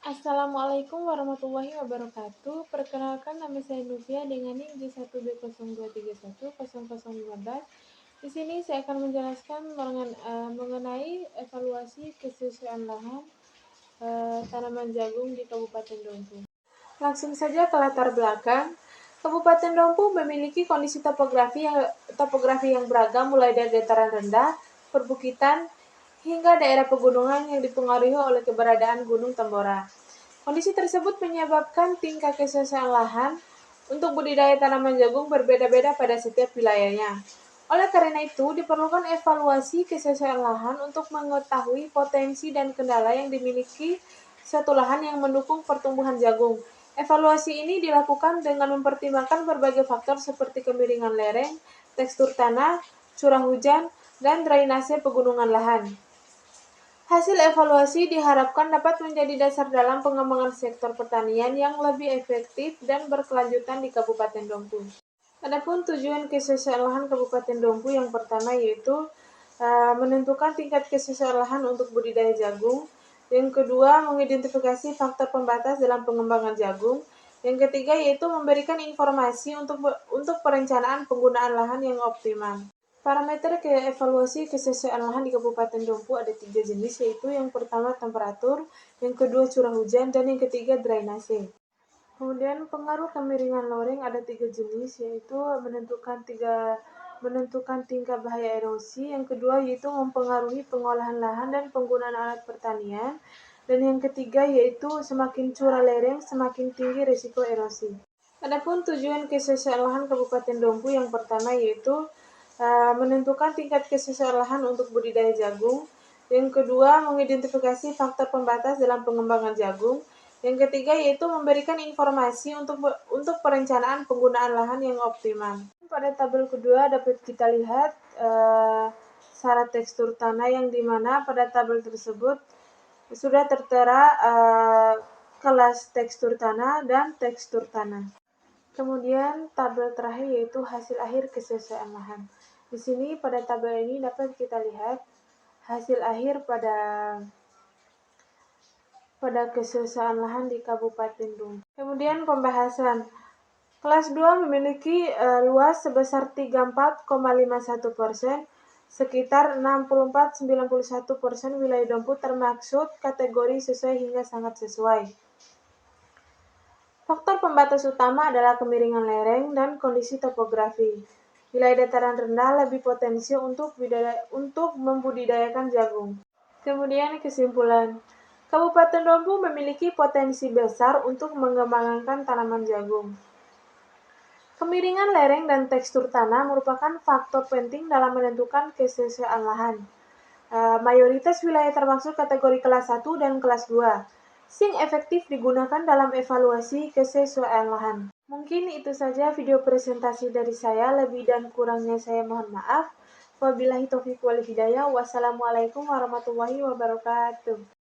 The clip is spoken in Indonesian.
Assalamualaikum warahmatullahi wabarakatuh. Perkenalkan, nama saya Nufia dengan NIM J1B02310015. Di sini saya akan menjelaskan mengenai evaluasi kesesuaian lahan tanaman jagung di Kabupaten Dompu. Langsung saja ke latar belakang. Kabupaten Dompu memiliki kondisi topografi yang beragam, mulai dari dataran rendah, perbukitan, hingga daerah pegunungan yang dipengaruhi oleh keberadaan Gunung Tambora. Kondisi tersebut menyebabkan tingkat kesesuaian lahan untuk budidaya tanaman jagung berbeda-beda pada setiap wilayahnya. Oleh karena itu, diperlukan evaluasi kesesuaian lahan untuk mengetahui potensi dan kendala yang dimiliki suatu lahan yang mendukung pertumbuhan jagung. Evaluasi ini dilakukan dengan mempertimbangkan berbagai faktor seperti kemiringan lereng, tekstur tanah, curah hujan, dan drainase pegunungan lahan. Hasil evaluasi diharapkan dapat menjadi dasar dalam pengembangan sektor pertanian yang lebih efektif dan berkelanjutan di Kabupaten Dompu. Adapun tujuan kesesuaian lahan Kabupaten Dompu yang pertama yaitu menentukan tingkat kesesuaian lahan untuk budidaya jagung. Yang kedua, mengidentifikasi faktor pembatas dalam pengembangan jagung. Yang ketiga yaitu memberikan informasi untuk perencanaan penggunaan lahan yang optimal. Parameter evaluasi kesesuaian lahan di Kabupaten Dompu ada 3 jenis, yaitu yang pertama temperatur, yang kedua curah hujan, dan yang ketiga drainase. Kemudian pengaruh kemiringan lereng ada 3 jenis, yaitu menentukan tingkat bahaya erosi, yang kedua yaitu mempengaruhi pengolahan lahan dan penggunaan alat pertanian, dan yang ketiga yaitu semakin curah lereng semakin tinggi risiko erosi. Adapun tujuan kesesuaian lahan Kabupaten Dompu yang pertama yaitu menentukan tingkat kesesuaian lahan untuk budidaya jagung. Yang kedua, mengidentifikasi faktor pembatas dalam pengembangan jagung. Yang ketiga yaitu memberikan informasi untuk perencanaan penggunaan lahan yang optimal. Pada tabel kedua dapat kita lihat syarat tekstur tanah, yang dimana pada tabel tersebut sudah tertera kelas tekstur tanah dan tekstur tanah. Kemudian tabel terakhir yaitu hasil akhir kesesuaian lahan. Di sini pada tabel ini dapat kita lihat hasil akhir pada kesesuaian lahan di Kabupaten Dompu. Kemudian pembahasan. Kelas 2 memiliki luas sebesar 34,51%, sekitar 64-91% wilayah Dompu termaksud kategori sesuai hingga sangat sesuai. Faktor pembatas utama adalah kemiringan lereng dan kondisi topografi. Wilayah dataran rendah lebih potensi untuk membudidayakan jagung. Kemudian kesimpulan. Kabupaten Dompu memiliki potensi besar untuk mengembangkan tanaman jagung. Kemiringan lereng dan tekstur tanah merupakan faktor penting dalam menentukan kesesuaian lahan. Mayoritas wilayah termasuk kategori kelas 1 dan kelas 2. Sing efektif digunakan dalam evaluasi kesesuaian lahan. Mungkin itu saja video presentasi dari saya, lebih dan kurangnya saya mohon maaf. Wabillahi taufiq wal hidayah. Wassalamualaikum warahmatullahi wabarakatuh.